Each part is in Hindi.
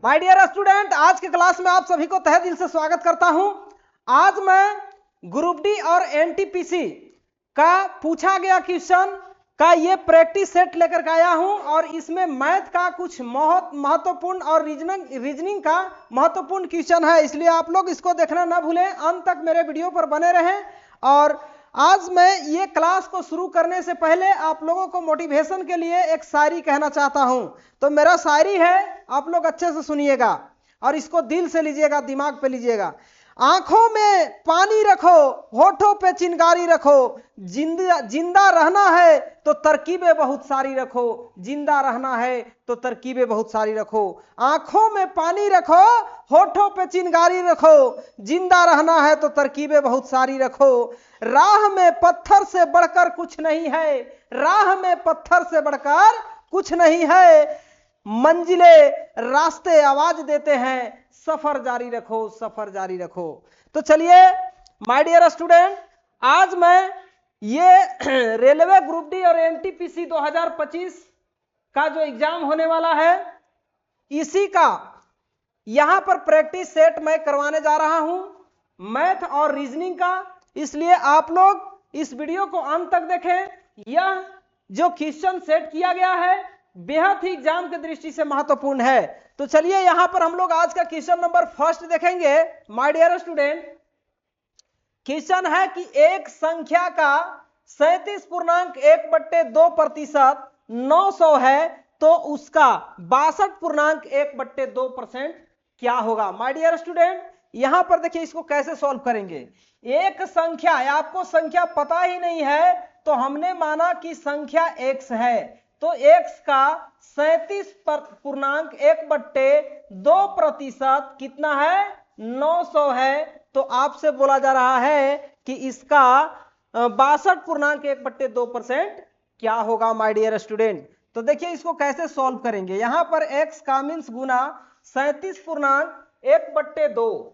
माय डियर स्टूडेंट, आज के क्लास में आप सभी को तहे दिल से स्वागत करता हूं। आज मैं ग्रुप डी और एनटीपीसी का पूछा गया क्वेश्चन का ये प्रैक्टिस सेट लेकर के आया हूं और इसमें मैथ का कुछ महत्वपूर्ण और रीजनिंग का महत्वपूर्ण क्वेश्चन है, इसलिए आप लोग इसको देखना ना भूलें, अंत तक मेरे वीडियो पर बने रहें। और आज मैं ये क्लास को शुरू करने से पहले आप लोगों को मोटिवेशन के लिए एक शायरी कहना चाहता हूं। तो मेरा शायरी है, आप लोग अच्छे से सुनिएगा और इसको दिल से लीजिएगा, दिमाग पे लीजिएगा। आंखों में पानी रखो, होठों पे चिंगारी रखो, जिंदा रहना है तो तरकीबें बहुत सारी रखो, जिंदा रहना है तो तरकीबें बहुत सारी रखो। आंखों में पानी रखो, होठों पे चिंगारी रखो, जिंदा रहना है तो तरकीबें बहुत सारी रखो। राह में पत्थर से बढ़कर कुछ नहीं है, राह में पत्थर से बढ़कर कुछ नहीं है, मंजिले रास्ते आवाज देते हैं, सफर जारी रखो, सफर जारी रखो। तो चलिए माय डियर स्टूडेंट, आज मैं ये रेलवे ग्रुप डी और एनटीपीसी 2025 का जो एग्जाम होने वाला है, इसी का यहां पर प्रैक्टिस सेट मैं करवाने जा रहा हूं, मैथ और रीजनिंग का। इसलिए आप लोग इस वीडियो को अंत तक देखें। यह जो क्वेश्चन सेट किया गया है बेहद ही एग्जाम की दृष्टि से महत्वपूर्ण है। तो चलिए यहां पर हम लोग आज का क्वेश्चन नंबर फर्स्ट देखेंगे। माय डियर स्टूडेंट, क्वेश्चन है कि एक संख्या का 37.1/2% 900 है तो उसका 62.1/2% क्या होगा। माय डियर स्टूडेंट, यहां पर देखिए इसको कैसे सॉल्व करेंगे। एक संख्या, आपको संख्या पता ही नहीं है तो हमने माना कि संख्या x है, तो x का 37.1/2% कितना है, 900 है। तो आपसे बोला जा रहा है कि इसका 62.1/2% क्या होगा माय डियर स्टूडेंट। तो देखिए इसको कैसे सॉल्व करेंगे। यहां पर x का मीन्स गुना 37.1/2।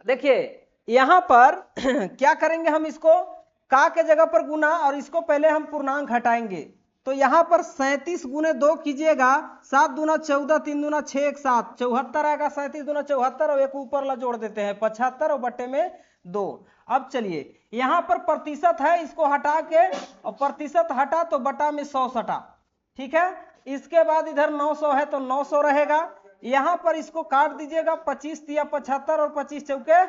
देखिए यहां पर क्या करेंगे, हम इसको का के जगह पर गुना और इसको पहले हम पूर्णांक हटाएंगे। तो यहां पर 37 गुने 2 कीजिएगा, 7 दूना 14, 3 दूना 6, 1 7, 74 आएगा। 37 दूना 74 और एक ऊपर ला जोड़ देते हैं 75 और बट्टे में 2। अब चलिए यहां पर प्रतिशत है, इसको हटा के और प्रतिशत हटा तो बटा में 100 सटा, ठीक है। इसके बाद इधर 900 है तो 900 रहेगा। यहां पर इसको काट दीजिएगा, 25 तिया 75 और 25 चौके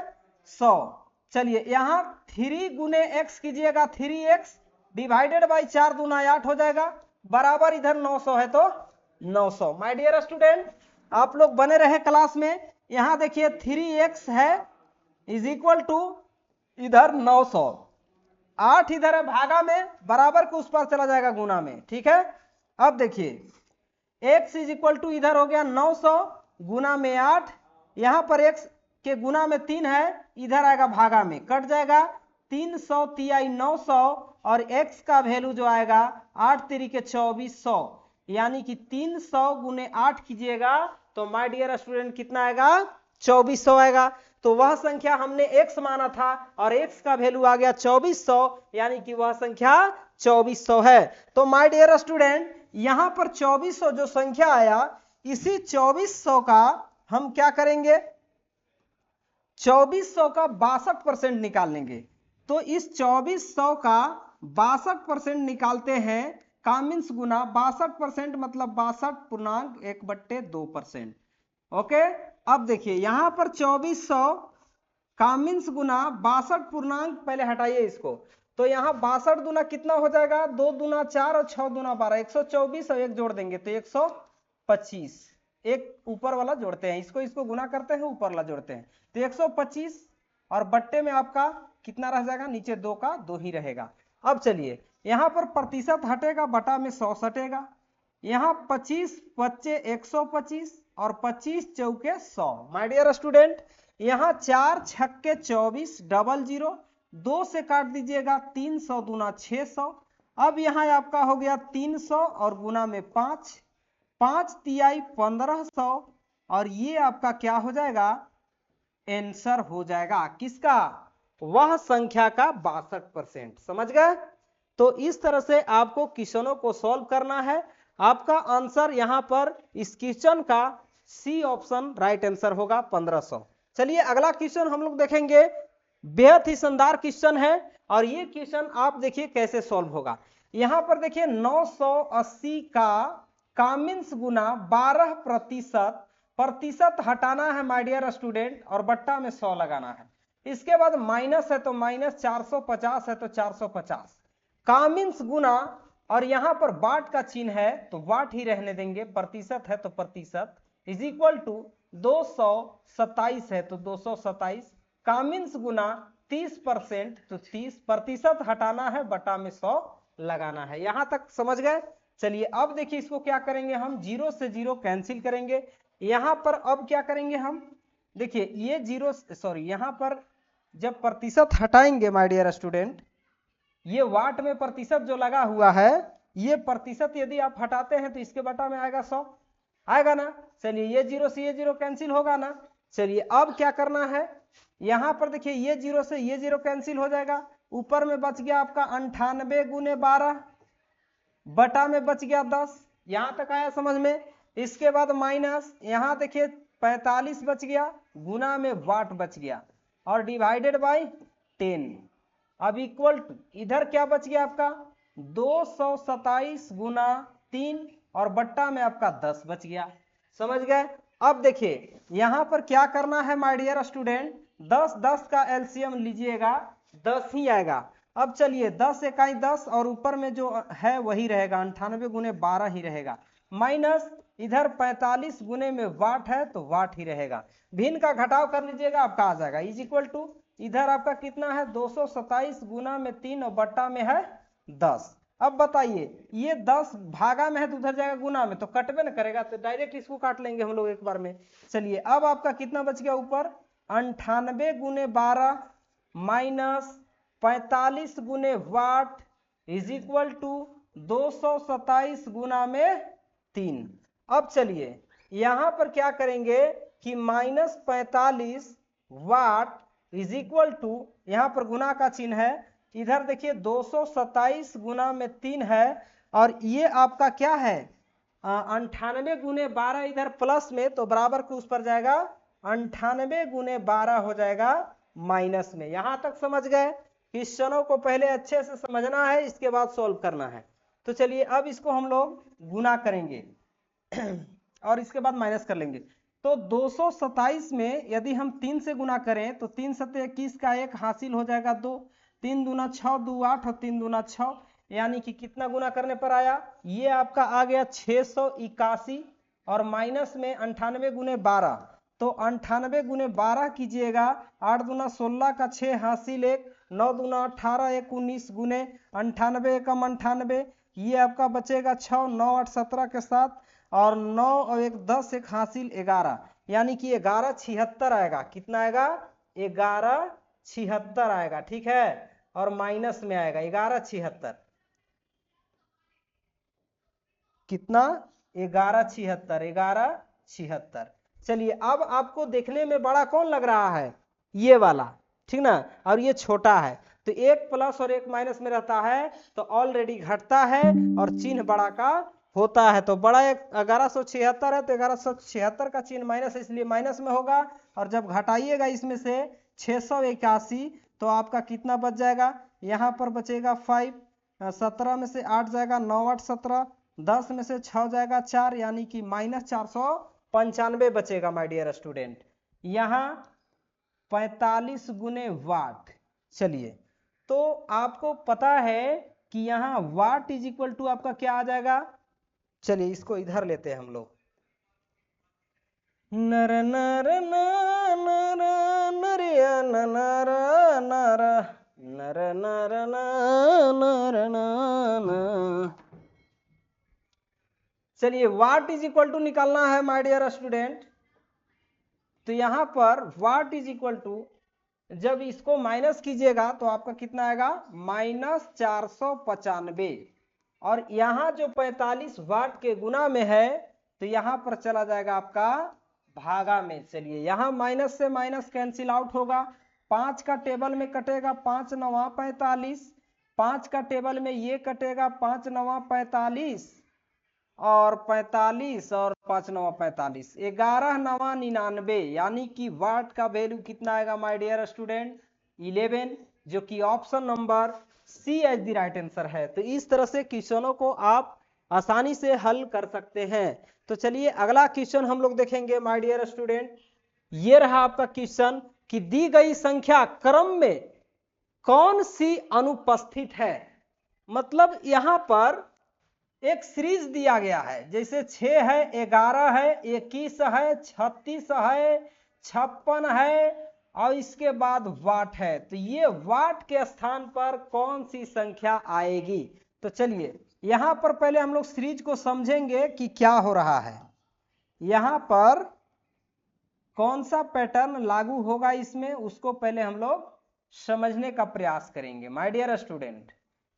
100। चलिए यहां 3 गुने x कीजिएगा, 3x डिवाइडेड बाई 4 दूना 8 हो जाएगा, बराबर इधर 900 है तो 900। माय डियर स्टूडेंट, आप लोग बने रहे क्लास में। यहां देखिए 3x है इज इक्वल टू इधर 900, 8 इधर है भागा में, बराबर को उस पर चला जाएगा गुना में, ठीक है। अब देखिए x इज इक्वल टू इधर हो गया 900 गुना में 8, यहां पर x के गुना में 3 है, इधर आएगा भागा में, कट जाएगा 300 तियाई 900 और x का वैल्यू जो आएगा 8 तिरिके 2400, यानी कि 300 गुने 8 कीजिएगा तो माय डियर स्टूडेंट कितना आएगा, 2400 आएगा। तो वह संख्या हमने x माना था और x का वैल्यू आ गया 2400, यानी कि वह संख्या 2400 है। तो माय डियर स्टूडेंट, यहां पर 2400 जो संख्या आया, इसी 2400 का हम क्या करेंगे, 2400 का 62% निकाल लेंगे। तो इस 2400 का 62% निकालते हैं, का मीन्स गुना 62% मतलब 62.1/2%। ओके, अब देखिए यहां पर 2400 का मीन्स गुना 62 पहले हटाइए इसको, तो यहां 62 दूना कितना हो जाएगा, 2 दूना 4 और 6 दूना 12, 124 और एक जोड़ देंगे तो 125, एक ऊपर वाला जोड़ते हैं, इसको गुना करते हैं, ऊपर वाला जोड़ते हैं तो 125 और बट्टे में आपका कितना रह जाएगा, नीचे 2 का 2 ही रहेगा। अब चलिए यहां पर प्रतिशत हटेगा, बटा में 100 सटेगा, यहां 25 बच्चे 125 और 25 चौके 100। माय डियर स्टूडेंट, यहां 4 छक्के 24 डबल 0, 2 से काट दीजिएगा, 300 दूना 600। अब यहां आपका हो गया 300 और गुना में 5, 5 तियाई 1500 और ये आपका क्या हो जाएगा, आंसर हो जाएगा किसका, वह संख्या का 62%। समझ गए। तो इस तरह से आपको क्वेश्चनों को सॉल्व करना है। आपका आंसर यहां पर इस क्वेश्चन का सी ऑप्शन राइट आंसर होगा 1500। चलिए अगला क्वेश्चन हम लोग देखेंगे, बेहद ही शानदार क्वेश्चन है और ये क्वेश्चन आप देखिए कैसे सॉल्व होगा। यहां पर देखिए 980 का कामिंस गुना 12% प्रतिशत हटाना है माय डियर स्टूडेंट और बट्टा में 100 लगाना है। इसके बाद माइनस है तो माइनस, 450 है तो 450, कामिंस गुना और यहां पर वाट का चिन्ह है तो वाट ही रहने देंगे, प्रतिशत है तो प्रतिशत, इज इक्वल टू 227 है तो 227, कामिंस गुना 30% तो 30, प्रतिशत हटाना है बटा में 100 लगाना है। यहां तक समझ गए। चलिए अब देखिए इसको क्या करेंगे हम, 0 से 0 कैंसिल करेंगे। यहां पर अब क्या करेंगे हम, देखिए ये 0 सॉरी यहां पर जब प्रतिशत हटाएंगे माय डियर स्टूडेंट, ये वाट में प्रतिशत जो लगा हुआ है, ये प्रतिशत यदि आप हटाते हैं तो इसके बटा में आएगा 100, आएगा ना। चलिए ये 0 से ये 0 कैंसिल होगा ना। चलिए अब क्या करना है, यहां पर देखिए ये 0 से ये 0 कैंसिल हो जाएगा, ऊपर में बच गया आपका 98 गुने 12 बटा में बच गया 10, यहां तक आया समझ में। इसके बाद माइनस, यहां देखिए 45 बच गया, गुना में वाट बच गया और डिवाइडेड बाय 10। अब इक्वल टू इधर क्या बच गया आपका 227 गुना 3 और बट्टा में आपका 10 बच गया, समझ गए। अब देखिए यहां पर क्या करना है माय डियर स्टूडेंट, 10 10 का एलसीएम लीजिएगा 10 ही आएगा। अब चलिए 10 इकाई 10 और ऊपर में जो है वही रहेगा, 98 गुने 12 ही रहेगा, माइनस इधर 45 गुने में वाट है तो वाट ही रहेगा, भिन्न का घटाव कर लीजिएगा आपका आ जाएगा, इज इक्वल टू इधर आपका कितना है 227 गुना में 3 और बट्टा में है 10। अब बताइए ये 10 भागा में है तो उधर जाएगा गुना में तो कटबे न करेगा, तो डायरेक्ट इसको काट लेंगे हम लोग एक बार में। चलिए अब आपका कितना बच गया ऊपर 98 गुने 12 माइनस 45 गुने वाट इज इक्वल टू 227 गुना में 3। अब चलिए यहां पर क्या करेंगे कि minus 45 what is equal to, यहां पर गुना का चिन्ह है, इधर देखिए 227 गुना में 3 है और ये आपका क्या है 98 गुने 12 इधर प्लस में तो बराबर के उस पर जाएगा 98 गुने 12 हो जाएगा माइनस में। यहां तक समझ गए। क्वेश्चनों को पहले अच्छे से समझना है, इसके बाद सॉल्व करना है। तो चलिए अब इसको हम लोग गुना करेंगे और इसके बाद माइनस कर लेंगे। तो 227 में यदि हम 3 से गुना करें तो 3 सत्ते 21 का 1 हासिल हो जाएगा 2, 3 दूना 6, 2 8 और 3 दूना 6, यानी कि कितना गुना करने पर आया, ये आपका आ गया 681 और माइनस में 98 गुने 12, तो 98 गुने 12 कीजिएगा, 8 दूना 16 का 6 हासिल 1, 9 दूना 18, 1 19 गुने 98 एकम 98, ये आपका बचेगा 6, 9 8 17 के साथ और 9 और 1 10, 1 हासिल 11, यानी कि 1176 आएगा। कितना आएगा 1176 आएगा, ठीक है, और माइनस में आएगा 1176, कितना 1176। चलिए अब आपको देखने में बड़ा कौन लग रहा है, ये वाला, ठीक ना, और ये छोटा है, तो एक प्लस और एक माइनस में रहता है तो ऑलरेडी घटता है और चिन्ह बड़ा का होता है। तो बड़ा 1176 है तो 1176 का चिन्ह माइनस है, इसलिए माइनस में होगा, और जब घटाइएगा इसमें से 681 तो आपका कितना बच जाएगा, यहाँ पर बचेगा 5, 17 में से 8 जाएगा 9 8 17, 10 में से 6 जाएगा 4, यानी कि माइनस 495 बचेगा माय डियर स्टूडेंट। यहाँ 45 गुने वाट। चलिए तो आपको पता है कि यहाँ वाट इज इक्वल टू आपका क्या आ जाएगा, चलिए इसको इधर लेते हैं हम लोग, नर नर नर नर नर नर नर नर नर नर। चलिए वाट इज इक्वल टू निकालना है माय डियर स्टूडेंट, तो यहां पर वाट इज इक्वल टू जब इसको माइनस कीजिएगा तो आपका कितना आएगा माइनस 495, और यहां जो 45 वाट के गुना में है तो यहां पर चला जाएगा आपका भागा में। चलिए यहां माइनस से माइनस कैंसिल आउट होगा, 5 का टेबल में कटेगा 5 9 45, 5 का टेबल में ये कटेगा 5 9 45, और 45 और 5 9 45, 11 9 99, यानी कि वाट का वैल्यू कितना आएगा माय डियर स्टूडेंट 11, जो कि option number C as the right answer है। तो इस तरह से क्वेश्चनों को आप आसानी से हल कर सकते हैं। तो चलिए अगला क्वेश्चन हम लोग देखेंगे माय डियर स्टूडेंट। ये रहा आपका क्वेश्चन कि दी गई संख्या क्रम में कौन सी अनुपस्थित है। मतलब यहां पर एक सीरीज दिया गया है, जैसे 6 है, 11 है, 21 है, 36 है, 56 है और इसके बाद वाट है। तो ये वाट के स्थान पर कौन सी संख्या आएगी। तो चलिए यहां पर पहले हम लोग सीरीज को समझेंगे कि क्या हो रहा है, यहां पर कौन सा पैटर्न लागू होगा इसमें, उसको पहले हम लोग समझने का प्रयास करेंगे माय डियर स्टूडेंट।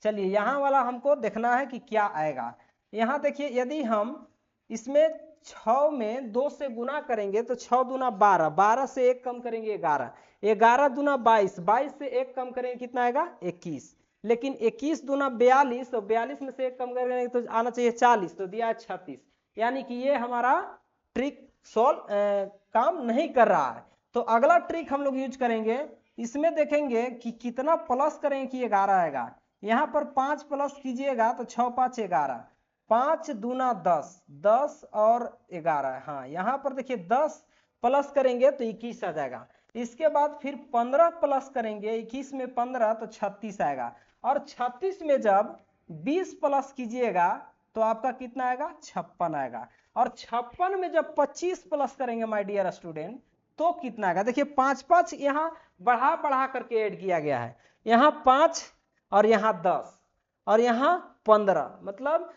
चलिए यहां वाला हमको देखना है कि क्या आएगा। यहां देखिए यदि हम इसमें 6 में 2 से गुना करेंगे तो 6 दूना 12, 12 से 1 कम करेंगे 11, 11 दूना 22, 22 से 1 कम करेंगे कितना आएगा 21, लेकिन 21 दूना 42 और 42 में से 1 कम करेंगे तो आना चाहिए 40, तो दिया है 36, यानी कि ये हमारा ट्रिक सॉल्व काम नहीं कर रहा है। तो अगला ट्रिक हम लोग यूज करेंगे, इसमें देखेंगे कि कितना प्लस करेंगे कि 11 आएगा। यहां पर 5 प्लस कीजिएगा तो 6 5 11, 5 दूना 10, 10 और 11, हाँ यहां पर देखिए 10 प्लस करेंगे तो 21 आ जाएगा। इसके बाद फिर 15 प्लस करेंगे, 21 में 15 तो 36 आएगा, और 36 में जब 20 प्लस कीजिएगा तो आपका कितना आएगा 56 आएगा, और 56 में जब 25 प्लस करेंगे माय डियर स्टूडेंट तो कितना आएगा। देखिए 5 5 यहाँ बढ़ा बढ़ा करके ऐड किया गया है, यहाँ 5 और यहाँ 10 और यहाँ 15, मतलब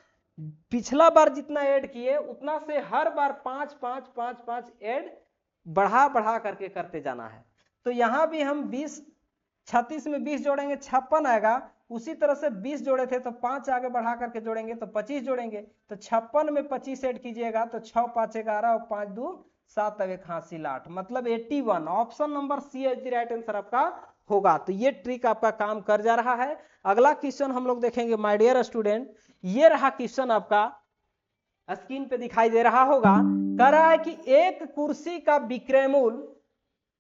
पिछला बार जितना ऐड किए उतना से हर बार 5 5 5 5 ऐड बढ़ा बढ़ा करके करते जाना है। तो यहाँ भी हम 20, 36 में 20 जोड़ेंगे 56 आएगा, उसी तरह से 20 जोड़े थे तो 5 आगे बढ़ा करके जोड़ेंगे तो 25 जोड़ेंगे, तो 56 में 25 ऐड कीजिएगा तो 6 5 11 और 5 2 7 अब 1 हासिल 8, मतलब 81। Option number C is the right answer आपका होगा। तो ये ट्रिक आपका काम कर जा रहा है। अगला क्वेश्चन हम लोग देखेंगे माय डियर स्टूडेंट। ये रहा क्वेश्चन आपका, स्क्रीन पे दिखाई दे रहा होगा। कह रहा है कि एक कुर्सी का विक्रय मूल्य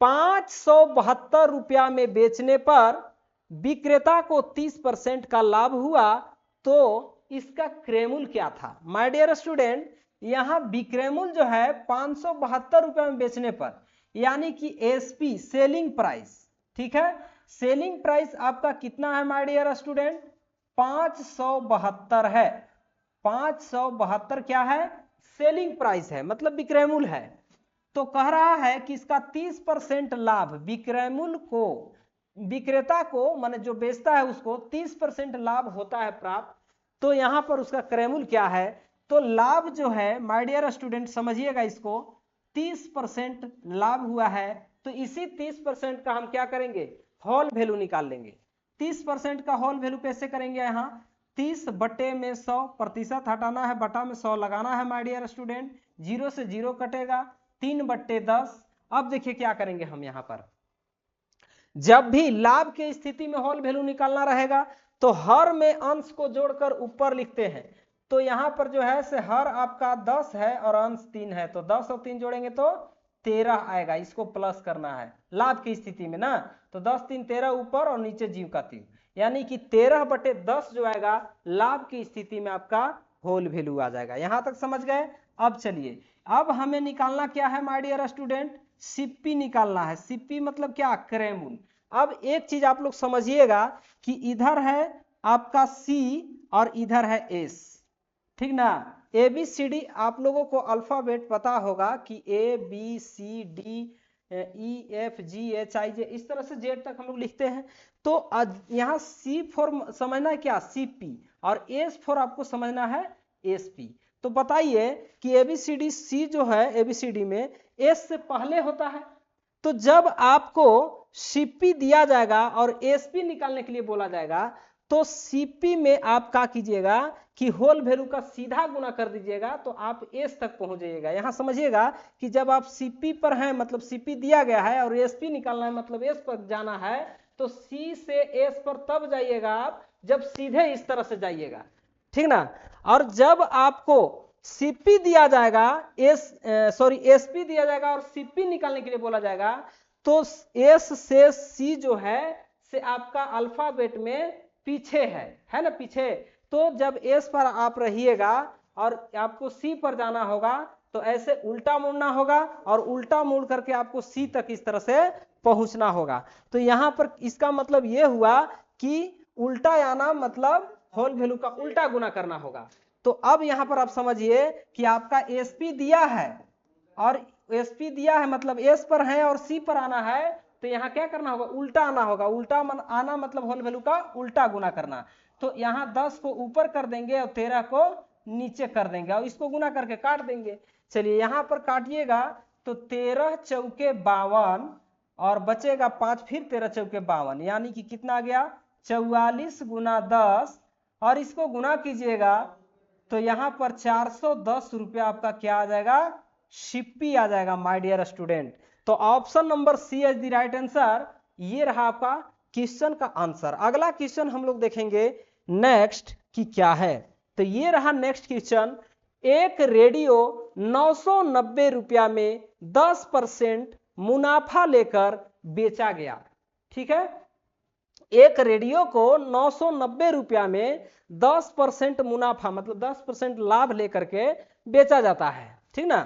572 रुपया में बेचने पर विक्रेता को 30% का लाभ हुआ, तो इसका क्रय मूल्य क्या था। माय डियर स्टूडेंट यहां विक्रय मूल्य जो है 572 रुपया में बेचने पर, यानी कि एसपी सेलिंग प्राइस, ठीक है, सेलिंग प्राइस आपका कितना है माय डियर स्टूडेंट 572 है। 572 क्या है सेलिंग प्राइस है, मतलब विक्रय मूल्य है। तो कह रहा है कि इसका 30% लाभ विक्रय मूल्य को, विक्रेता को माने जो बेचता है उसको 30% लाभ होता है प्राप्त। तो यहां पर उसका क्रय मूल्य क्या है, तो लाभ जो है माय डियर स्टूडेंट समझिएगा इसको, 30% लाभ हुआ है, तो इसी 30% का हम क्या करेंगे होल वैल्यू निकाल लेंगे। 30% का होल वैल्यू कैसे करेंगे, यहाँ 30 बटे में 100, प्रतिशत हटाना है, बटा में 100 लगाना है माय डियर स्टूडेंट, 0 से 0 कटेगा, 3/10। अब देखिए क्या करेंगे हम यहाँ पर, जब भी लाभ की स्थिति में होल वैल्यू निकालना रहेगा तो हर में अंश को जोड़कर ऊपर लिखते हैं। तो यहां पर जो है से हर आपका 10 है और अंश 3 है, तो 10 और 3 जोड़ेंगे तो 13 आएगा, इसको प्लस करना है लाभ की स्थिति में ना, तो 10 3 13 ऊपर और नीचे जीव का तीव, यानी कि 13/10 जो आएगा लाभ की स्थिति में आपका होल वैल्यू आ जाएगा। यहां तक समझ गए। अब चलिए अब हमें निकालना क्या है माय डियर स्टूडेंट, सीपी निकालना है। सीपी मतलब क्या क्रय मूल्य। अब एक चीज आप लोग समझिएगा कि इधर है आपका सी और इधर है एस, ठीक ना। ए बी सी डी आप लोगों को अल्फाबेट पता होगा कि A B C D E F G H I J, इस तरह से जेड तक हम लोग लिखते हैं। तो यहाँ सी फॉर समझना है क्या सीपी, और एस फॉर आपको समझना है एसपी। तो बताइए कि एबीसीडी सी जो है एबीसीडी में एस से पहले होता है, तो जब आपको सीपी दिया जाएगा और एसपी निकालने के लिए बोला जाएगा तो सीपी में आप क्या कीजिएगा कि होल वैल्यू का सीधा गुना कर दीजिएगा तो आप एस तक पहुंच जाइएगा। यहां समझिएगा कि जब आप सीपी पर हैं मतलब सीपी दिया गया है और एसपी निकालना है मतलब एस पर जाना है, तो सी से एस पर तब जाइएगा आप जब सीधे इस तरह से जाइएगा, ठीक ना। और जब आपको सीपी दिया जाएगा, एसपी दिया जाएगा और सीपी निकालने के लिए बोला जाएगा, तो एस से सी जो है से आपका अल्फाबेट में पीछे है ना, पीछे। तो जब एस पर आप रहिएगा और आपको सी पर जाना होगा तो ऐसे उल्टा मुड़ना होगा और उल्टा मुड़ करके आपको सी तक इस तरह से पहुंचना होगा। तो यहां पर इसका मतलब यह हुआ कि उल्टा आना मतलब होल वैल्यू का उल्टा गुना करना होगा। तो अब यहां पर आप समझिए कि आपका एसपी दिया है और एसपी दिया है मतलब एस पर है और सी पर आना है, तो यहाँ क्या करना होगा, उल्टा आना होगा। उल्टा आना मतलब होल वैल्यू का उल्टा गुना करना। तो यहाँ 10 को ऊपर कर देंगे और 13 को नीचे कर देंगे और इसको गुना करके काट देंगे। चलिए यहाँ पर काटिएगा तो 13 चौके 52 और बचेगा 5, फिर 13 चौके 52, यानी कि कितना आ गया 44 गुना 10 और इसको गुना कीजिएगा तो यहाँ पर 410 रुपया आपका क्या आ जाएगा, शिप्पी आ जाएगा माय डियर स्टूडेंट। तो option number C is the right answer. ये रहा आपका क्वेश्चन का आंसर। अगला क्वेश्चन हम लोग देखेंगे नेक्स्ट कि क्या है। तो ये रहा नेक्स्ट क्वेश्चन। एक रेडियो 990 रुपया में 10% मुनाफा लेकर बेचा गया। ठीक है, एक रेडियो को 990 रुपया में 10% मुनाफा मतलब 10% लाभ लेकर के बेचा जाता है, ठीक ना।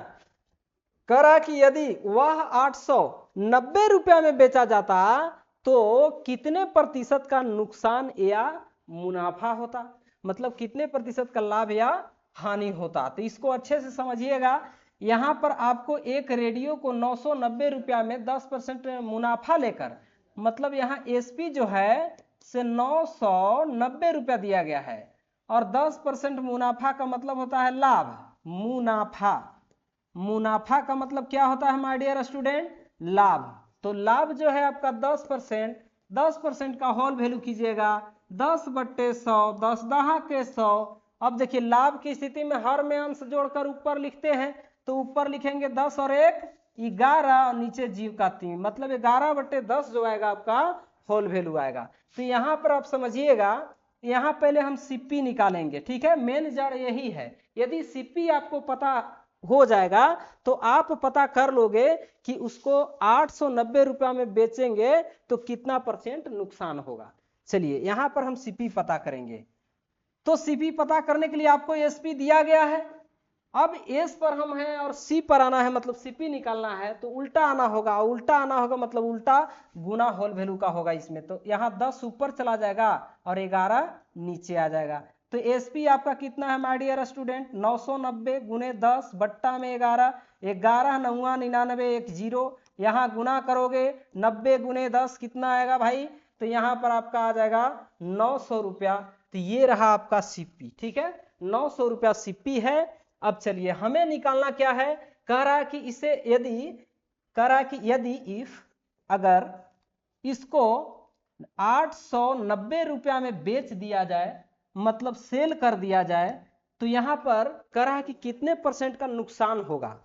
कह रहा कि यदि वह 890 रुपया में बेचा जाता तो कितने प्रतिशत का नुकसान या मुनाफा होता, मतलब कितने प्रतिशत का लाभ या हानि होता। तो इसको अच्छे से समझिएगा। यहां पर आपको एक रेडियो को 990 रुपया में 10% मुनाफा लेकर, मतलब यहाँ एसपी जो है से 990 रुपया दिया गया है और 10% मुनाफा का मतलब होता है लाभ। मुनाफा, मुनाफा का मतलब क्या होता है माय डियर स्टूडेंट, लाभ। तो लाभ जो है आपका 10%, 10% का होल वैल्यू कीजिएगा 10/100, 10 दहा के 100। अब देखिए लाभ की स्थिति में हर में अंश जोड़कर ऊपर लिखते हैं, तो ऊपर लिखेंगे 10 और 1 11, नीचे जीव का 3, मतलब 11/10 जो आएगा आपका होल वैल्यू आएगा। तो यहाँ पर आप समझिएगा, यहाँ पहले हम सीपी निकालेंगे, ठीक है, मेन जड़ यही है। यदि सीपी आपको पता हो जाएगा तो आप पता कर लोगे कि उसको 890 रुपया में बेचेंगे तो कितना % नुकसान होगा। चलिए यहाँ पर हम सीपी पता करेंगे। तो सीपी पता करने के लिए आपको एसपी दिया गया है। अब एस पर हम हैं और सी पर आना है, मतलब सीपी निकालना है, तो उल्टा आना होगा। उल्टा आना होगा मतलब उल्टा गुना होल वैल्यू का होगा इसमें। तो यहाँ 10 ऊपर चला जाएगा और 11 नीचे आ जाएगा। तो एसपी आपका कितना है माय डियर स्टूडेंट, 990 गुने 10 बट्टा में 11, 11 9 99 1 0। यहाँ गुना करोगे 90 गुने 10 कितना आएगा भाई, तो यहाँ पर आपका आ जाएगा 900 रुपया। तो ये रहा आपका सीपी, ठीक है, 900 रुपया सीपी है। अब चलिए हमें निकालना क्या है, कह रहा है कि इसे यदि इफ अगर इसको 890 रुपया में बेच दिया जाए, मतलब सेल कर दिया जाए, तो यहां पर कह रहा है कि कितने % का नुकसान होगा।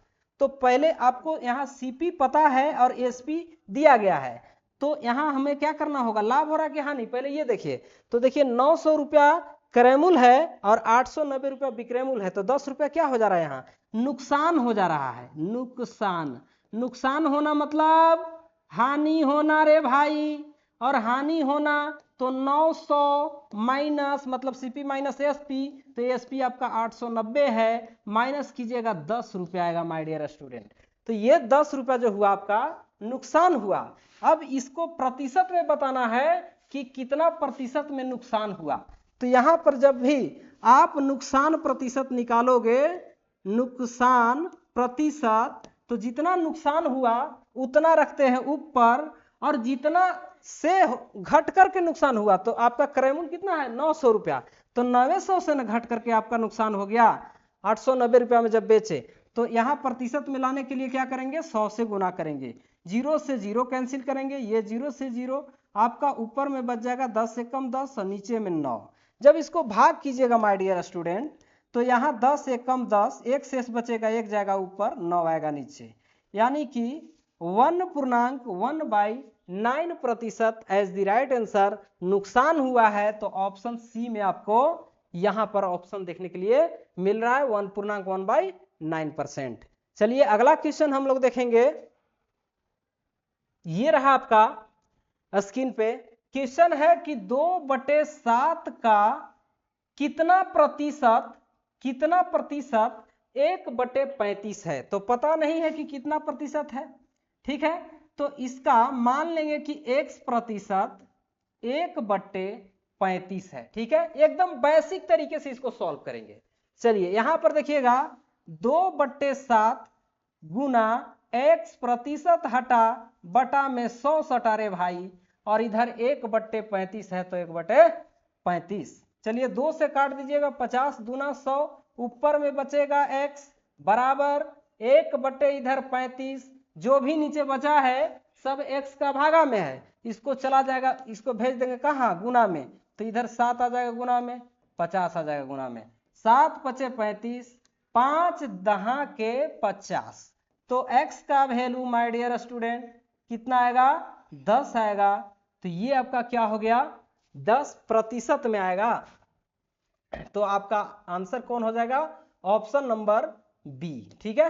तो पहले आपको यहाँ सीपी पता है और एसपी दिया गया है, तो यहाँ हमें क्या करना होगा, लाभ हो रहा है कि हानि, पहले ये देखिए। तो देखिए 900 रुपया क्रयमूल्य है और 890 रुपया विक्रयमूल्य है, तो 10 रुपया क्या हो जा रहा है, यहाँ नुकसान हो जा रहा है। नुकसान, नुकसान होना मतलब हानि होना रे भाई, और हानि होना तो 900 माइनस मतलब सीपी माइनस एसपी, तो एसपी आपका 890 है, माइनस कीजिएगा 10 रुपया आएगा माय डियर स्टूडेंट। तो ये 10 रुपया जो हुआ आपका नुकसान हुआ। अब इसको प्रतिशत में बताना है कि कितना प्रतिशत में नुकसान हुआ। तो यहां पर जब भी आप नुकसान प्रतिशत निकालोगे, नुकसान प्रतिशत, तो जितना नुकसान हुआ उतना रखते हैं ऊपर, और जितना से घट करके नुकसान हुआ, तो आपका क्रयमूल्य कितना है 900 रुपया, तो 900 से न घट करके आपका नुकसान हो गया 890 रुपया में जब बेचे। तो यहाँ प्रतिशत में लाने के लिए क्या करेंगे, 100 से गुना करेंगे, 0 से 0 कैंसिल करेंगे, ये 0 से 0 आपका ऊपर में बच जाएगा 10 से कम 10 और नीचे में 9। जब इसको भाग कीजिएगा माय डियर स्टूडेंट, तो यहाँ 10 से कम 10, एक शेष बचेगा, एक जाएगा ऊपर, 9 आएगा नीचे, यानी कि 1.1/9% एज द राइट आंसर नुकसान हुआ है। तो ऑप्शन सी में आपको यहाँ पर ऑप्शन देखने के लिए मिल रहा है 1.1/9%। चलिए अगला क्वेश्चन हम लोग देखेंगे। ये रहा आपका स्क्रीन पे क्वेश्चन है कि 2/7 का कितना प्रतिशत 1/35 है। तो पता नहीं है कि कितना प्रतिशत है, ठीक है। तो इसका मान लेंगे कि x प्रतिशत 1/35 है, ठीक है। एकदम बेसिक तरीके से इसको सॉल्व करेंगे। चलिए यहां पर देखिएगा 2/7 गुना x प्रतिशत हटा बटा में 100 सटा रे भाई, और इधर 1/35 है तो 1/35। चलिए 2 से काट दीजिएगा, 50 दूना 100, ऊपर में बचेगा x बराबर 1/35। जो भी नीचे बचा है सब x का भागा में है, इसको चला जाएगा, इसको भेज देंगे कहाँ, गुना में, तो इधर 7 आ जाएगा गुना में, 50 आ जाएगा गुना में। 7 पचे 35, 5 दहा के 50। तो x का वैल्यू माय डियर स्टूडेंट कितना आएगा, 10 आएगा। तो ये आपका क्या हो गया, 10% में आएगा। तो आपका आंसर कौन हो जाएगा, ऑप्शन नंबर बी, ठीक है।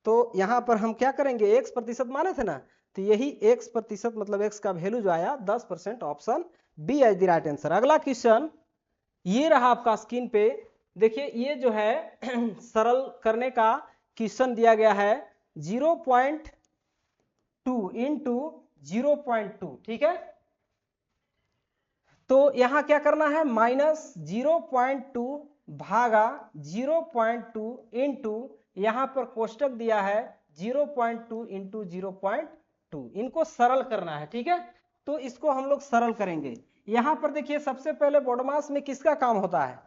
तो यहां पर हम क्या करेंगे, x% माने थे ना, तो यही x% मतलब x का वैल्यू जो आया 10%, option B as the right answer. अगला क्वेश्चन ये रहा आपका स्क्रीन पे। देखिए ये जो है सरल करने का क्वेश्चन दिया गया है 0.2 इंटू 0.2, ठीक है। तो यहां क्या करना है, -0.2 भागा 0.2 इंटू, यहां पर कोष्टक दिया है 0.2 इंटू 0.2, इनको सरल करना है, ठीक है। तो इसको हम लोग सरल करेंगे। यहां पर देखिए सबसे पहले बॉडमास में किसका काम होता है,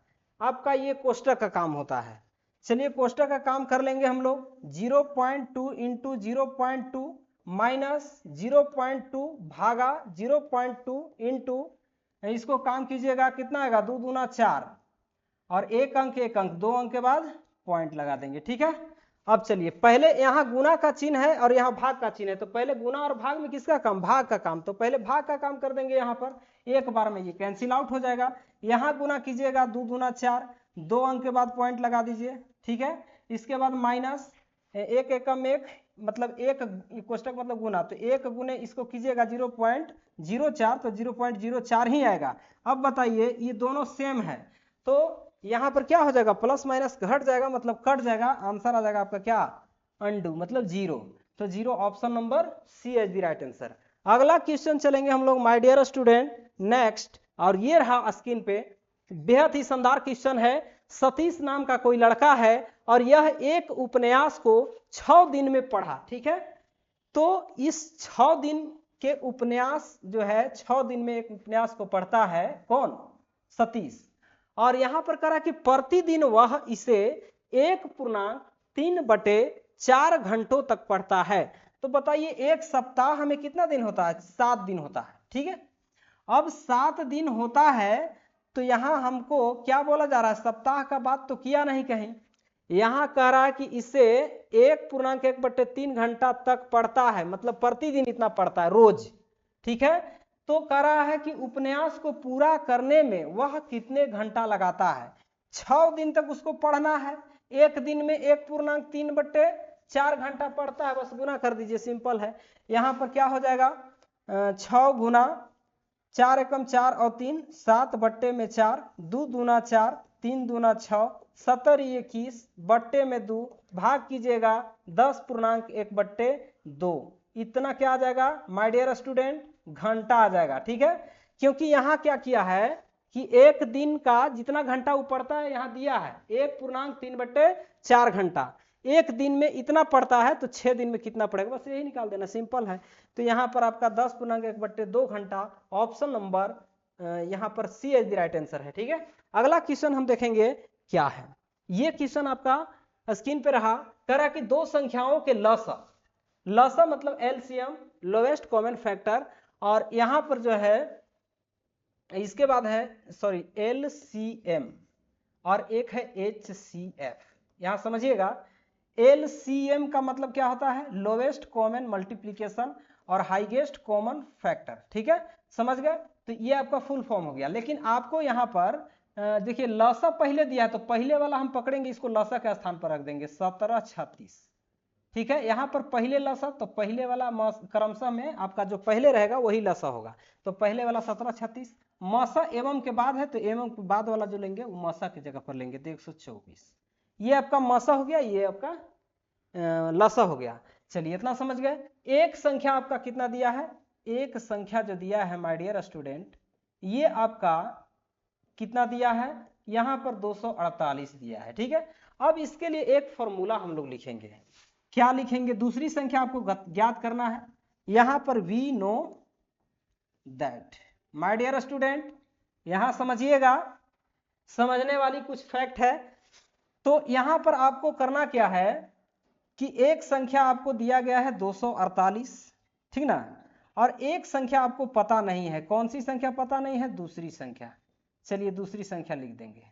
आपका ये कोष्टक का काम होता है। चलिए कोष्टक का काम कर लेंगे हम लोग। 0.2 इंटू 0.2 माइनस 0.2 भागा 0.2 इंटू, इसको काम कीजिएगा, कितना आएगा, 2 दूना 4, और एक अंक 2 अंक के बाद पॉइंट लगा देंगे, ठीक है। अब चलिए पहले यहाँ गुना का चिन्ह है और यहाँ भाग का चिन्ह है, तो पहले गुना और भाग में किसका काम, भाग का काम। तो पहले भाग का काम कर देंगे, यहाँ पर एक बार में ये कैंसिल आउट हो जाएगा। यहाँ गुना कीजिएगा, 2 दूना 4, 2 अंक के बाद पॉइंट लगा दीजिए, ठीक है। इसके बाद माइनस 1 एकम 1, मतलब 1 कोष्टक मतलब गुना, तो 1 गुने इसको कीजिएगा 0.04, तो 0.04 ही आएगा। अब बताइए ये दोनों सेम है, तो यहां पर क्या हो जाएगा, प्लस माइनस घट जाएगा, मतलब कट जाएगा, आंसर आ जाएगा आपका क्या, अनडू, मतलब 0। तो 0 option number C is the right answer. अगला क्वेश्चन चलेंगे हम लोग माय डियर स्टूडेंट नेक्स्ट, और ये रहा स्क्रीन पे, बेहद ही शानदार क्वेश्चन है। सतीश नाम का कोई लड़का है और यह एक उपन्यास को 6 दिन में पढ़ा, ठीक है। तो इस 6 दिन के उपन्यास जो है, 6 दिन में एक उपन्यास को पढ़ता है कौन, सतीश। और यहां पर करा कि प्रतिदिन वह इसे 1.3/4 घंटों तक पढ़ता है। तो बताइए एक सप्ताह में कितना दिन होता है, 7 दिन होता है, ठीक है। अब 7 दिन होता है, तो यहां हमको क्या बोला जा रहा है, सप्ताह का बात तो किया नहीं कहीं। यहां कह रहा है कि इसे 1.1/3 घंटा तक पढ़ता है, मतलब प्रतिदिन इतना पढ़ता है रोज, ठीक है। तो कह रहा है कि उपन्यास को पूरा करने में वह कितने घंटा लगाता है। 6 दिन तक उसको पढ़ना है, एक दिन में 1.3/4 घंटा पढ़ता है, बस गुना कर दीजिए, सिंपल है। यहां पर क्या हो जाएगा, 6 गुना 4 एकम 4 और 3, 7/4, 2 दूना 4, 3 दूना 6, 70 21 बट्टे में 2, भाग कीजिएगा 10.1/2, इतना क्या आ जाएगा माय डियर स्टूडेंट, घंटा आ जाएगा, ठीक है। क्योंकि यहाँ क्या किया है कि एक दिन का जितना घंटा वो पढ़ता है यहाँ दिया है 1.3/4 घंटा, एक दिन में इतना पढ़ता है, तो 6 दिन में कितना पड़ेगा, बस यही निकाल देना, सिंपल है। तो यहाँ पर आपका 10.1/2 घंटा, ऑप्शन नंबर यहाँ पर सी एज द राइट आंसर है, ठीक है। अगला क्वेश्चन हम देखेंगे क्या है। ये क्वेश्चन आपका स्क्रीन पे रहा, कह रहा कि दो संख्याओं के लसा मतलब एलसीएम, लोवेस्ट कॉमन फैक्टर, और यहां पर जो है इसके बाद है सॉरी एलसीएम और एक है एचसीएफ। यहां समझिएगा एलसीएम का मतलब क्या होता है, लोवेस्ट कॉमन मल्टीप्लीकेशन और हाईएस्ट कॉमन फैक्टर, ठीक है, समझ गए। तो ये आपका फुल फॉर्म हो गया, लेकिन आपको यहां पर देखिए लसा पहले दिया है तो पहले वाला हम पकड़ेंगे, इसको लसा के स्थान पर रख देंगे 1736। ठीक है, यहाँ पर पहले लसा तो पहले वाला क्रमशः में आपका जो पहले रहेगा वही लसा होगा, तो पहले वाला 1736। मसा एवं के बाद है तो एवं के बाद वाला जो लेंगे वो मसा की जगह पर लेंगे तो 124। ये आपका मसा हो गया, ये आपका लसा हो गया। चलिए इतना समझ गए। एक संख्या आपका कितना दिया है, एक संख्या जो दिया है माय डियर स्टूडेंट, ये आपका कितना दिया है, यहाँ पर 248 दिया है। ठीक है, अब इसके लिए एक फॉर्मूला हम लोग लिखेंगे। क्या लिखेंगे, दूसरी संख्या आपको ज्ञात करना है। यहां पर we know that my dear student, यहां समझिएगा, समझने वाली कुछ फैक्ट है। तो यहां पर आपको करना क्या है कि एक संख्या आपको दिया गया है 248, ठीक ना, और एक संख्या आपको पता नहीं है। कौन सी संख्या पता नहीं है, दूसरी संख्या। चलिए दूसरी संख्या लिख देंगे,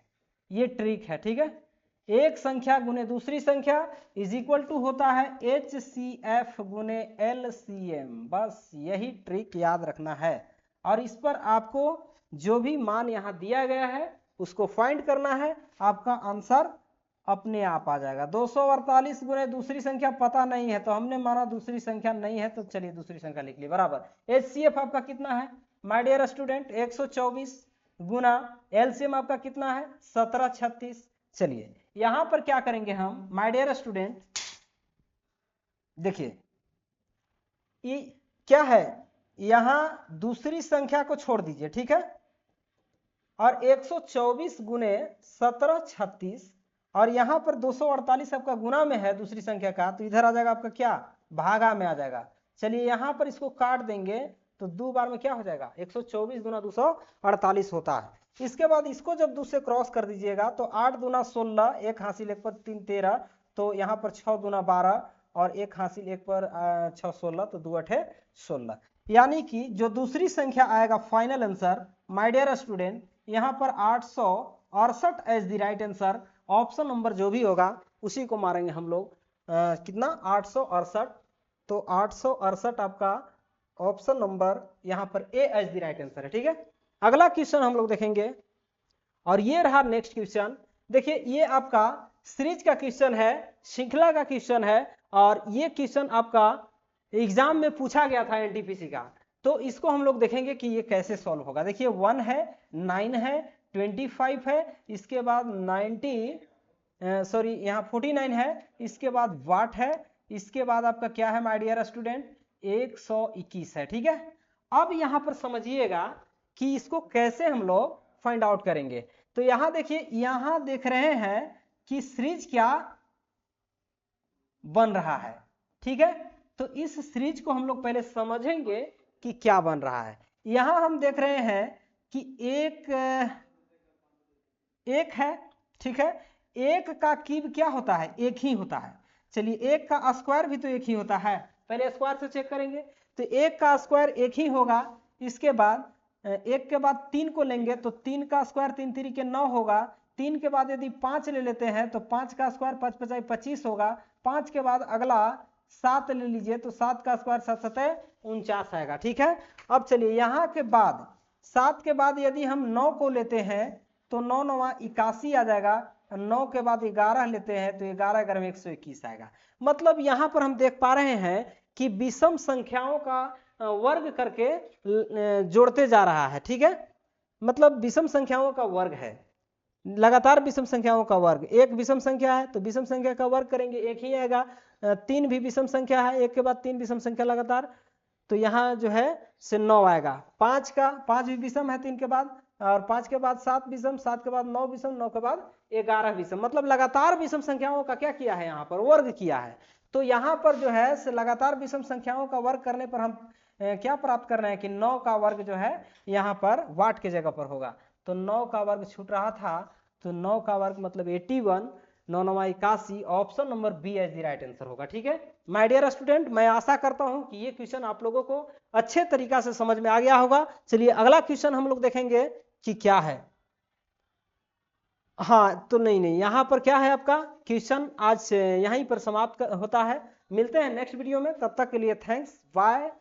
ये ट्रिक है। ठीक है, एक संख्या गुने दूसरी संख्या इज इक्वल टू होता है HCF गुने LCM। बस यही ट्रिक याद रखना है, और इस पर आपको जो भी मान यहाँ दिया गया है उसको फाइंड करना है, आपका आंसर अपने आप आ जाएगा। 248 गुने दूसरी संख्या पता नहीं है तो हमने माना दूसरी संख्या नहीं है, तो चलिए दूसरी संख्या लिख ली बराबर। HCF आपका कितना है माय डियर स्टूडेंट, 124 गुना LCM आपका कितना है 1736। चलिए यहां पर क्या करेंगे हम माय डियर स्टूडेंट, देखिए ये क्या है, यहां दूसरी संख्या को छोड़ दीजिए। ठीक है, और 124 गुने 1736, और यहां पर 248 आपका गुना में है दूसरी संख्या का, तो इधर आ जाएगा आपका क्या, भागा में आ जाएगा। चलिए यहां पर इसको काट देंगे तो दो बार में क्या हो जाएगा, 124 गुना 248 होता है। इसके बाद इसको जब 2 से क्रॉस कर दीजिएगा तो 8 दूना 16, एक हासिल एक पर 3 13, तो यहाँ पर 6 दूना 12 और एक हासिल एक पर 6 16, तो 2 8 16। यानी कि जो दूसरी संख्या आएगा final answer my dear student, यहाँ पर 868 as the right answer. Option number जो भी होगा उसी को मारेंगे हम लोग, कितना 868, तो 868 आपका ऑप्शन नंबर यहाँ पर ए एज द राइट आंसर है। ठीक है, अगला क्वेश्चन हम लोग देखेंगे, और ये रहा नेक्स्ट क्वेश्चन। देखिए ये आपका सीरीज का क्वेश्चन है, श्रृंखला का क्वेश्चन है, और ये क्वेश्चन आपका एग्जाम में पूछा गया था एनटीपीसी का, तो इसको हम लोग देखेंगे कि ये कैसे सॉल्व होगा। देखिए 1 है, 9 है, 25 है, इसके बाद 49 है, इसके बाद वाट है, इसके बाद आपका क्या है माय डियर स्टूडेंट 121 है। ठीक है, अब यहां पर समझिएगा कि इसको कैसे हम लोग फाइंड आउट करेंगे। तो यहां देखिए, यहां देख रहे हैं कि सीरीज क्या बन रहा है। ठीक है, तो इस सीरीज को हम लोग पहले समझेंगे कि क्या बन रहा है। यहां हम देख रहे हैं कि एक है। ठीक है, एक का क्यूब क्या होता है, एक ही होता है। चलिए एक का स्क्वायर भी तो एक ही होता है, पहले स्क्वायर से चेक करेंगे, तो एक का स्क्वायर एक ही होगा। इसके बाद एक के बाद 3 को लेंगे तो 3 का स्क्वायर 3 3 के 9 होगा। 3 के बाद यदि 5 ले लेते हैं तो 5 का स्क्वायर 5 5 25 होगा। 5 के बाद अगला 7 ले लीजिए तो 7 का स्क्वायर 7 7 49 आएगा। ठीक है, अब चलिए यहाँ के बाद 7 के बाद यदि हम 9 को लेते हैं तो 9 9 81 आ जाएगा। 9 के बाद 11 लेते हैं तो 11 11 में 121 आएगा। मतलब यहाँ पर हम देख पा रहे हैं कि विषम संख्याओं का वर्ग करके जोड़ते जा रहा है। ठीक है, मतलब विषम संख्याओं का वर्ग है, लगातार विषम संख्याओं का वर्ग। एक विषम संख्या है तो विषम संख्या का वर्ग करेंगे, एक ही आएगा। 3 भी विषम संख्या है, एक के बाद 3 विषम संख्या लगातार, तो यहाँ जो है से 9 आएगा। 5 भी विषम है 3 के बाद, और 5 के बाद 7 विषम, 7 के बाद 9 विषम, 9 के बाद 11 विषम। मतलब लगातार विषम संख्याओं का क्या किया है, यहाँ पर वर्ग किया है। तो यहाँ पर जो है से लगातार विषम संख्याओं का वर्ग करने पर हम क्या प्राप्त कर रहे हैं कि 9 का वर्ग जो है यहाँ पर वाट के जगह पर होगा। तो 9 का वर्ग छूट रहा था, तो 9 का वर्ग मतलब 81, 9 9 81, option number B as the right answer होगा। ठीक है माय डियर स्टूडेंट, मैं आशा करता हूं कि ये क्वेश्चन आप लोगों को अच्छे तरीका से समझ में आ गया होगा। चलिए अगला क्वेश्चन हम लोग देखेंगे कि क्या है। हाँ तो नहीं, यहाँ पर क्या है आपका क्वेश्चन आज यहीं पर समाप्त होता है। मिलते हैं नेक्स्ट वीडियो में, तब तक के लिए थैंक्स, बाय।